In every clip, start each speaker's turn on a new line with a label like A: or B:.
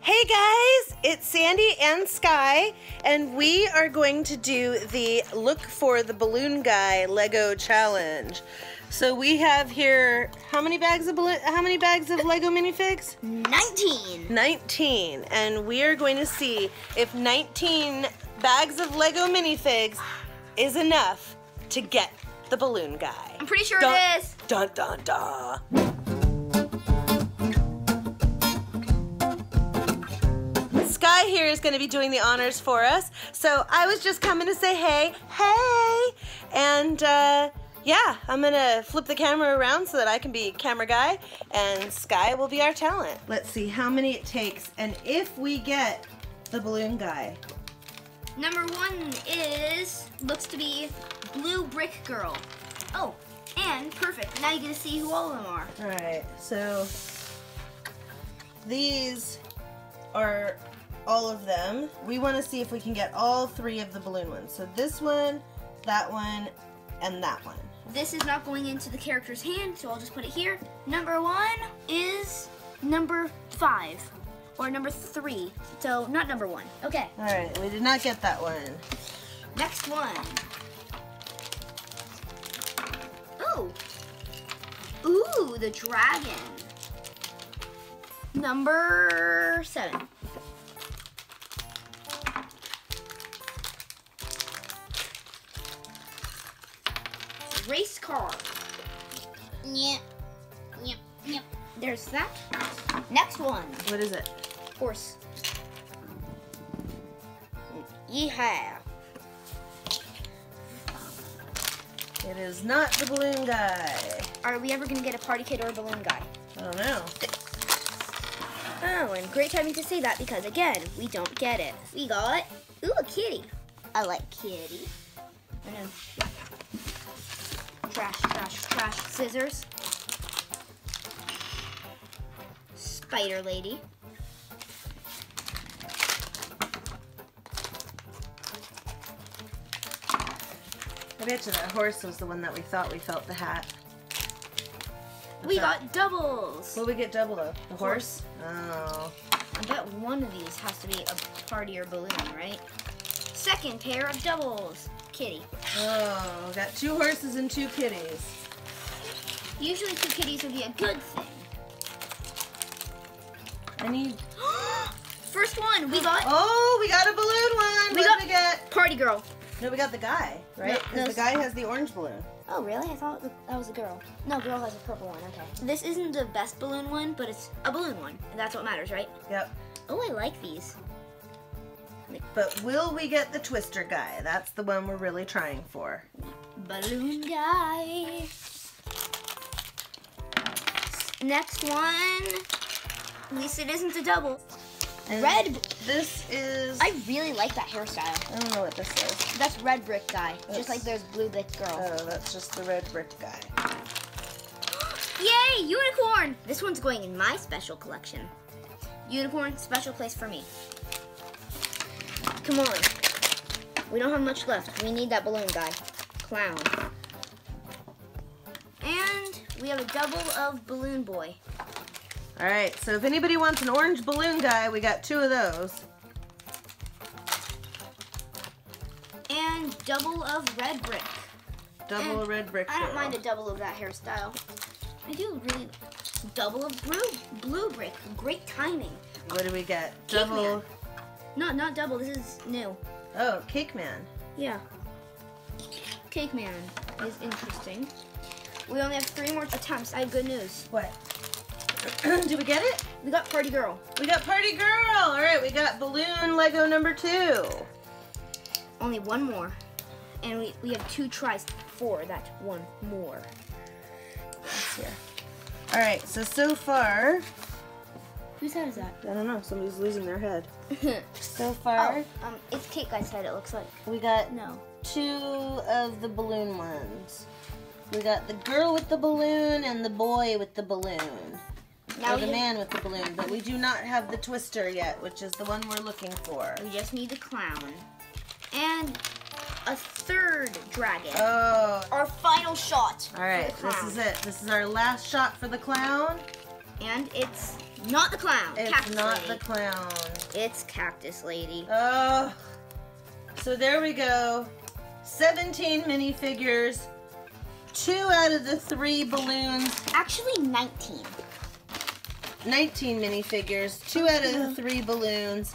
A: Hey guys, it's Sandy and Sky, and we are going to do the Look for the Balloon Guy Lego challenge. So we have here, how many bags of Lego minifigs?
B: 19.
A: 19, and we are going to see if 19 bags of Lego minifigs is enough to get the balloon guy.
B: I'm pretty sure it is.
A: Dun dun dun. Sky here is going to be doing the honors for us, so I was just coming to say hey, and yeah, I'm going to flip the camera around so that I can be camera guy, and Sky will be our talent. Let's see how many it takes, and if we get the balloon guy.
B: Number 1 looks to be Blue Brick Girl. Oh, and perfect. Now you get to see who all of them are.
A: All right, so these are all of them. We want to see if we can get all 3 of the balloon ones. So this one, that one, and that one.
B: This is not going into the character's hand, so I'll just put it here. Number 1 is number 5, or number 3. So not number 1. Okay.
A: All right, we did not get that one.
B: Next one. Ooh, the dragon. Number 7. Race car. Yep. There's that. Next one.
A: What is it?
B: Horse. Yeehaw.
A: It is not the balloon guy.
B: Are we ever gonna get a party kid or a balloon guy?
A: I don't know.
B: Oh, and great timing to say that because again, we don't get it. We got, ooh, a kitty. I like kitty. I know. Trash, scissors. Spider lady.
A: I bet you that horse was the one that we thought we felt the hat.
B: We got doubles.
A: What did we get double of? The horse? Oh.
B: I bet one of these has to be a party or balloon, right? Second pair of doubles. Kitty.
A: Oh, got 2 horses and 2 kitties.
B: Usually 2 kitties would be a good thing.
A: I need...
B: First one, we got...
A: Oh, we got a balloon one. What did we get?
B: Party girl.
A: No, we got the guy, right? Because the guy has the orange balloon.
B: Oh, really? I thought that was a girl. No, girl has a purple one. Okay. This isn't the best balloon one, but it's a balloon one. And that's what matters, right?
A: Yep.
B: Oh, I like these.
A: But will we get the twister guy? That's the one we're really trying for.
B: Balloon guy. Next one. At least it isn't a double.
A: And
B: red.
A: This is...
B: I really like that hairstyle.
A: I don't know what this is.
B: That's red brick guy. Just like there's blue brick girl.
A: Oh, that's just the red brick guy.
B: Yay, unicorn! This one's going in my special collection. Unicorn, special place for me. Come on. We don't have much left. We need that balloon guy. Clown. And we have a double of balloon boy.
A: All right, so if anybody wants an orange balloon guy, we got 2 of those.
B: And double of red brick.
A: Double of red brick.
B: I don't mind a double of that hairstyle. I do really. Double of blue brick. Great timing.
A: What do we get?
B: Cake
A: Double.
B: Man. Not double. This is new.
A: Oh, Cake Man.
B: Yeah. Cake Man is interesting. We only have 3 more attempts. I have good news.
A: What? Did we get it?
B: We got Party Girl.
A: We got Party Girl. All right, we got Balloon Lego number 2.
B: Only 1 more. And we have 2 tries for that 1 more.
A: Let's see. All right, so far...
B: Whose head is that?
A: I don't know. Somebody's losing their head. So far...
B: Oh, it's Cake Guy's head, it looks like.
A: We got 2
B: 2
A: of the balloon ones. We got the girl with the balloon and the boy with the balloon. Or the man with the balloon, but we do not have the twister yet, which is the one we're looking for.
B: We just need the clown. And a 3rd dragon.
A: Oh.
B: Our final shot.
A: All right, this is it. This is our last shot for the clown.
B: And it's Not the clown.
A: It's
B: Cactus
A: not
B: Lady.
A: the clown.
B: It's Cactus Lady.
A: Oh. So there we go. 17 minifigures. 2 out of the 3 balloons.
B: Actually, 19.
A: 19 minifigures. 2 out of the 3 balloons.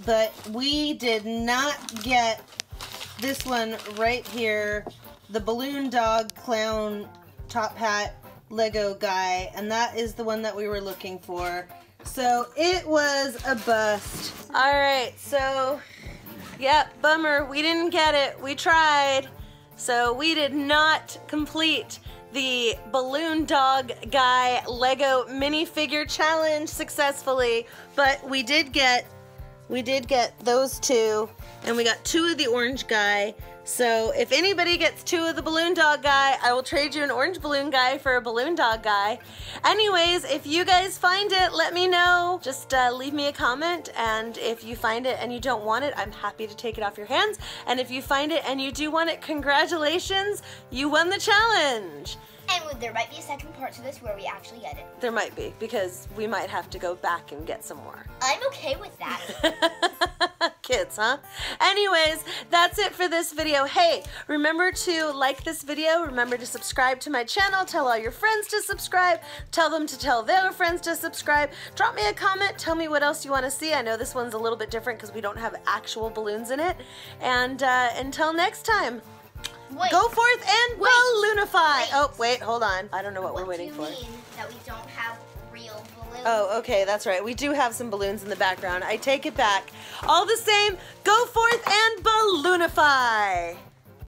A: But we did not get this one right here. The balloon dog clown top hat Lego guy. And that is the one that we were looking for. So it was a bust. Alright, so yep, bummer. We didn't get it. We tried. So we did not complete the balloon dog guy Lego minifigure challenge successfully, but we did get those 2, and we got 2 of the orange guy. So if anybody gets 2 of the balloon dog guy, I will trade you an orange balloon guy for a balloon dog guy. Anyways, if you guys find it, let me know. Just leave me a comment, and if you find it and you don't want it, I'm happy to take it off your hands. And if you find it and you do want it, congratulations, you won the challenge.
B: And there might be a second part to this where we actually get it.
A: There might be, because we might have to go back and get some more.
B: I'm okay with that.
A: Kids, huh? Anyways, that's it for this video. Hey, remember to like this video. Remember to subscribe to my channel. Tell all your friends to subscribe. Tell them to tell their friends to subscribe. Drop me a comment. Tell me what else you want to see. I know this one's a little bit different because we don't have actual balloons in it. And until next time,
B: Wait.
A: go forth and
B: Wait.
A: balloonify.
B: Wait.
A: Oh, wait, hold on. I don't know what we're waiting for.
B: What do you mean that we don't have real balloons?
A: Oh, okay, that's right. We do have some balloons in the background. I take it back. All the same, go forth and balloonify.